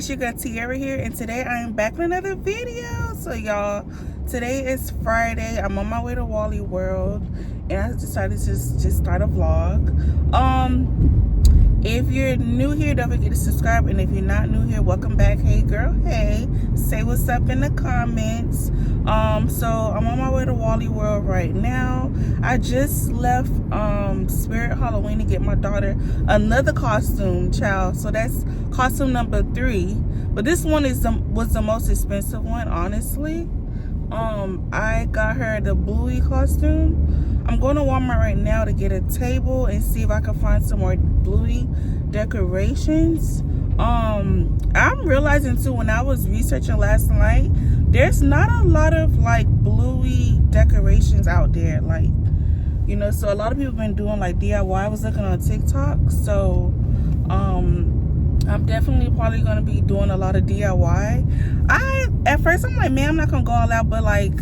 it's your girl Tiara here, and today I am back with another video. So y'all, today is Friday. I'm on my way to Wally World, and I decided to just start a vlog. If you're new here, don't forget to subscribe, and if you're not new here, welcome back. Hey girl, hey, say what's up in the comments. So I'm on my way to Wally World right now. I just left Spirit Halloween to get my daughter another costume, child. So that's costume number 3, but this one was the most expensive one, honestly. I got her the Bluey costume. I'm going to Walmart right now to get a table and see if I can find some more Bluey decorations. I'm realizing too, when I was researching last night, there's not a lot of like Bluey decorations out there, like, you know. So a lot of people been doing like DIY. I was looking on TikTok, so I'm definitely probably gonna be doing a lot of DIY. At first I'm like, man, I'm not gonna go all out, but like,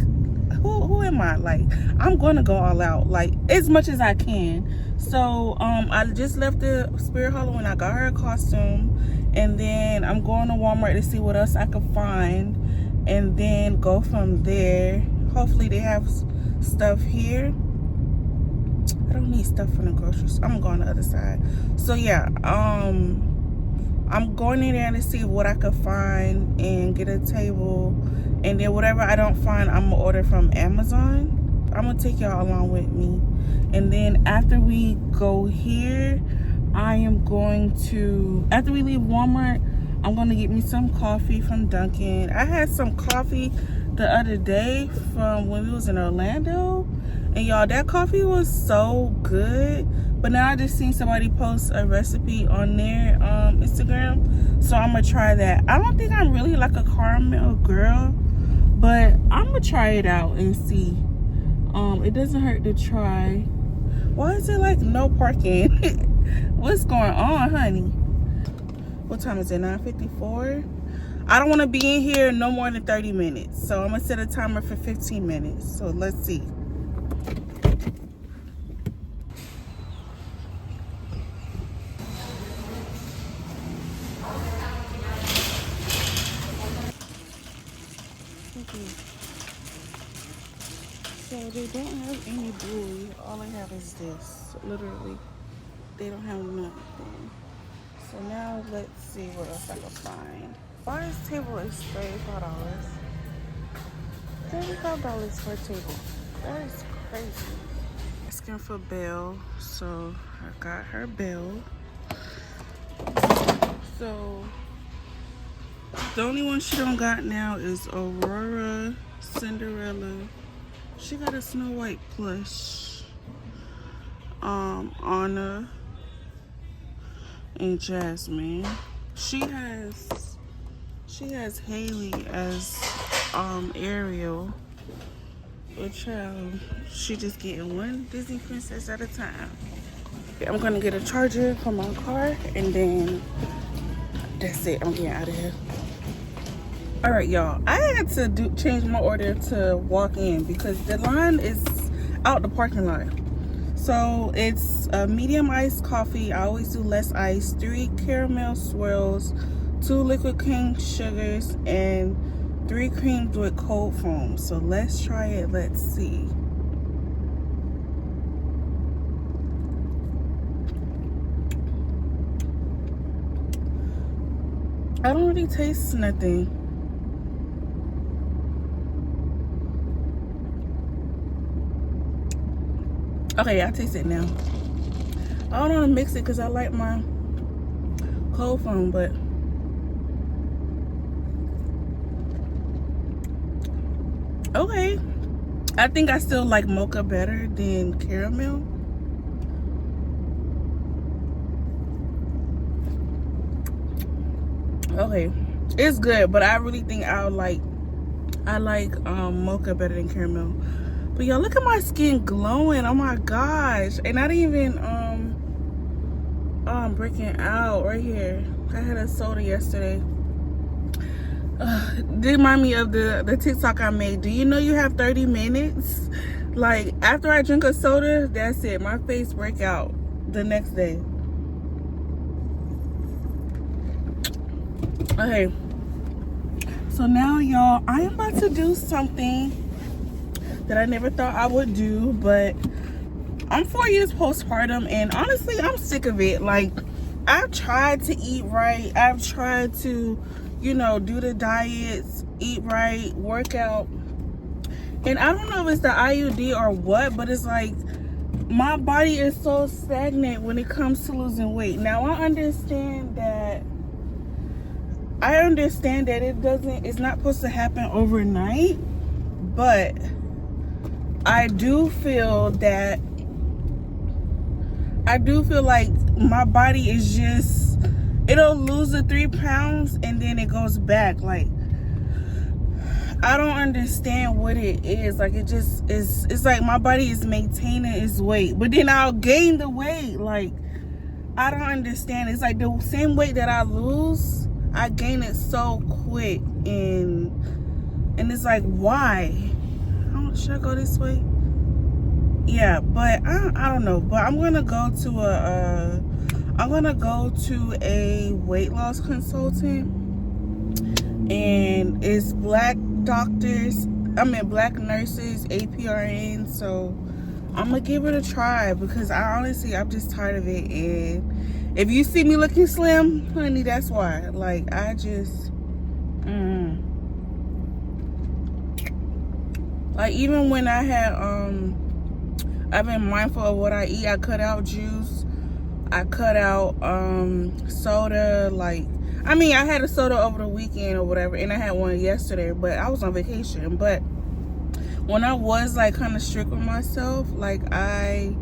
who am I? Like, I'm gonna go all out, like, as much as I can. So I just left the Spirit Halloween. I got her a costume, and then I'm going to Walmart to see what else I can find, and then go from there. Hopefully they have stuff here. I don't need stuff from the grocery store. I'm going to the other side. So yeah, I'm going in there to see what I could find and get a table, and then whatever I don't find, I'm gonna order from Amazon. I'm gonna take y'all along with me, and then after we go here, I am going to, after we leave Walmart, I'm gonna get me some coffee from Dunkin'. I had some coffee the other day from when we was in Orlando, and y'all, that coffee was so good. But now I just seen somebody post a recipe on their Instagram, so I'm gonna try that. I don't think I'm really like a caramel girl, but I'm gonna try it out and see. It doesn't hurt to try. Why is it like no parking? What's going on, honey? What time is it? 9:54. I don't want to be in here no more than 30 minutes, so I'm gonna set a timer for 15 minutes. So let's see. So they don't have any Bluey. All they have is this. Literally, they don't have nothing. So now let's see what else I can find. Why is table is $35? $35 for a table. That is crazy. Asking for Belle, so I got her Belle. So the only one she don't got now is Aurora, Cinderella. She got a Snow White plush. Anna and Jasmine. She has Haley as Ariel. But child, she just getting one Disney princess at a time. I'm gonna get a charger for my car, and then that's it. I'm getting out of here. All right, y'all, I had to change my order to walk in because the line is out the parking lot. So it's a medium iced coffee. I always do less ice. 3 caramel swirls, 2 liquid cream sugars, and 3 creams with cold foam. So let's try it. Let's see. I don't really taste nothing. Okay, I taste it now. I don't want to mix it because I like my cold foam, but okay. I think I still like mocha better than caramel. Okay, it's good, but I really think I like mocha better than caramel. But y'all, look at my skin glowing. Oh my gosh. And I didn't even breaking out right here. I had a soda yesterday. Did remind me of the TikTok I made. Do you know you have 30 minutes? Like, after I drink a soda, that's it. My face break out the next day. Okay, so now y'all, I am about to do something that I never thought I would do, but I'm 4 years postpartum, and honestly, I'm sick of it. Like, I've tried to eat right. I've tried to, you know, do the diets, eat right, work out. And I don't know if it's the IUD or what, but it's like my body is so stagnant when it comes to losing weight. Now, I understand that it's not supposed to happen overnight, but I do feel like my body is just, it'll lose the 3 pounds and then it goes back. Like, I don't understand what it is. Like, it just is, it's like my body is maintaining its weight, but then I'll gain the weight. Like, I don't understand. It's like the same weight that I lose, I gain it so quick, and it's like, why? Should I go this way? Yeah, but I don't know. But I'm gonna go to a weight loss consultant, and it's black nurses, APRN. So I'm gonna give it a try, because I'm just tired of it. And if you see me looking slim, honey, that's why. Like, I just like, even when I had I've been mindful of what I eat. I cut out juice, I cut out soda. Like, I mean, I had a soda over the weekend or whatever, and I had one yesterday, but I was on vacation. But when I was like kind of strict with myself, like, I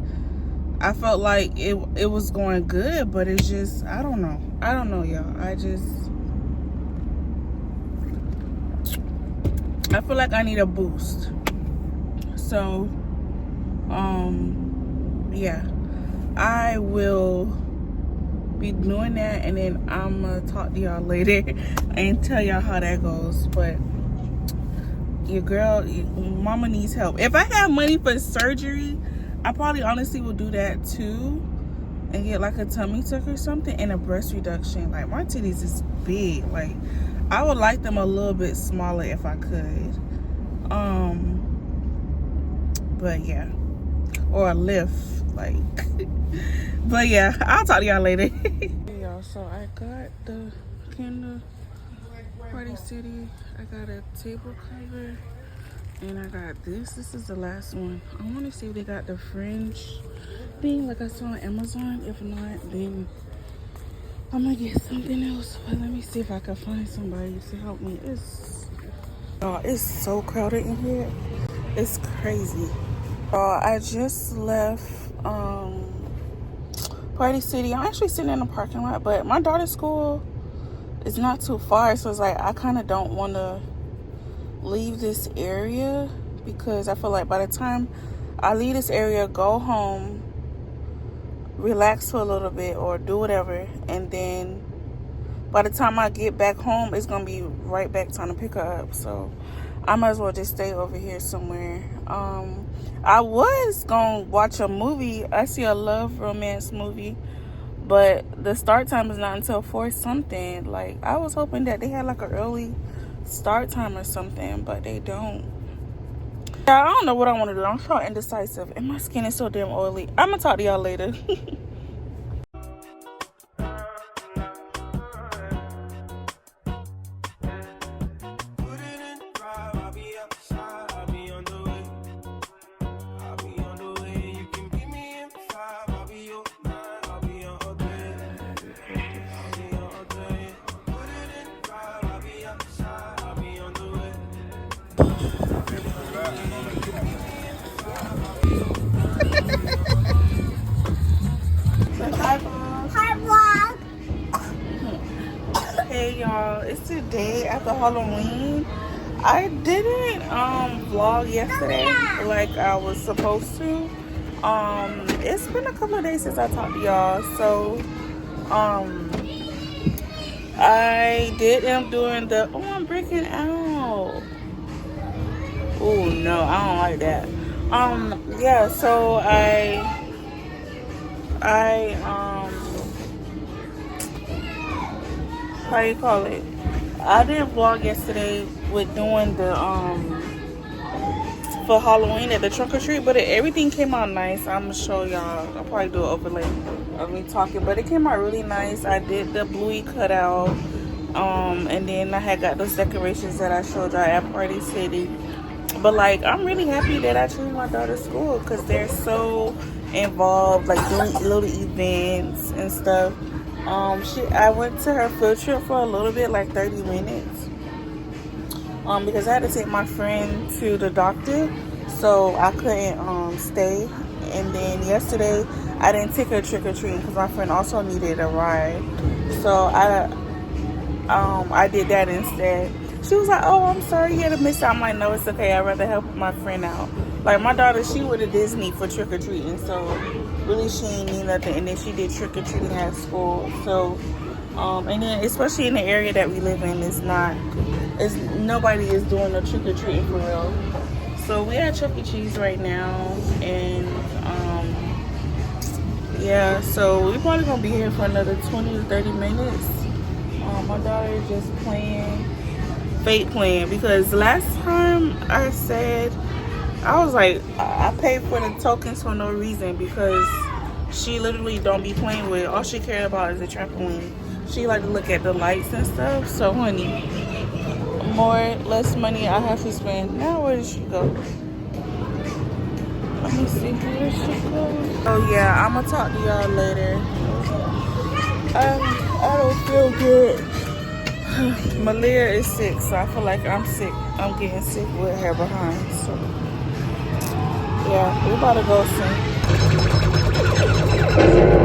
felt like it was going good, but it's just, I don't know y'all. I feel like I need a boost. So yeah, I will be doing that, and then I'm gonna talk to y'all later and tell y'all how that goes. But your mama needs help. If I have money for surgery, I probably honestly will do that too, and get like a tummy tuck or something, and a breast reduction. Like, my titties is big. Like, I would like them a little bit smaller if I could. But yeah, or a lift, like. But yeah, I'll talk to y'all later. Hey y'all, so I got the Kinder Party City. I got a table cover, and I got this. This is the last one. I want to see if they got the fringe thing like I saw on Amazon. If not, then I'm gonna get something else. But let me see if I can find somebody to help me. It's so crowded in here. It's crazy. I just left Party City. I'm actually sitting in the parking lot, but my daughter's school is not too far, so it's like I kind of don't want to leave this area, because I feel like by the time I leave this area, go home, relax for a little bit or do whatever, and then by the time I get back home, it's gonna be right back time to pick her up. So I might as well just stay over here somewhere. I was gonna watch a movie. I see a love romance movie, but the start time is not until 4 something. Like, I was hoping that they had like an early start time or something, but they don't. Yeah, I don't know what I want to do. I'm so indecisive, and my skin is so damn oily. I'm gonna talk to y'all later. Hey y'all, it's today after Halloween. I didn't vlog yesterday like I was supposed to. It's been a couple of days since I talked to y'all, so I did end up doing the I'm breaking out. Oh no, I don't like that. Yeah, so I how you call it? I didn't vlog yesterday with doing the for Halloween at the trunk or treat, but everything came out nice. I'm gonna show y'all. I'll probably do an overlay of me talking, but it came out really nice. I did the Bluey cutout, and then I had got those decorations that I showed y'all at Party City. But like, I'm really happy that I changed my daughter's school because they're so involved, like doing little events and stuff. I went to her field trip for a little bit, like 30 minutes. Because I had to take my friend to the doctor, so I couldn't stay. And then yesterday, I didn't take her trick-or-treating because my friend also needed a ride. So I did that instead. She was like, oh, I'm sorry you had to miss out. I'm like, no, it's okay. I'd rather help my friend out. Like, my daughter, she went to Disney for trick-or-treating, so really she ain't need nothing. And then she did trick-or-treating at school. So, and then especially in the area that we live in, nobody is doing no trick-or-treating for real. So we at Chuck E. Cheese right now, and yeah, so we're probably gonna be here for another 20 to 30 minutes. My daughter is just fake playing, because last time I said, I was like, I paid for the tokens for no reason, because she literally don't be playing with it. All she cared about is the trampoline. She like to look at the lights and stuff. So honey, less money I have to spend. Now where did she go? Let me see, where she go? Oh yeah, I'm gonna talk to y'all later. I don't feel good. Malia is sick, so I feel like I'm sick. I'm getting sick with her behind. So yeah, we about to go soon.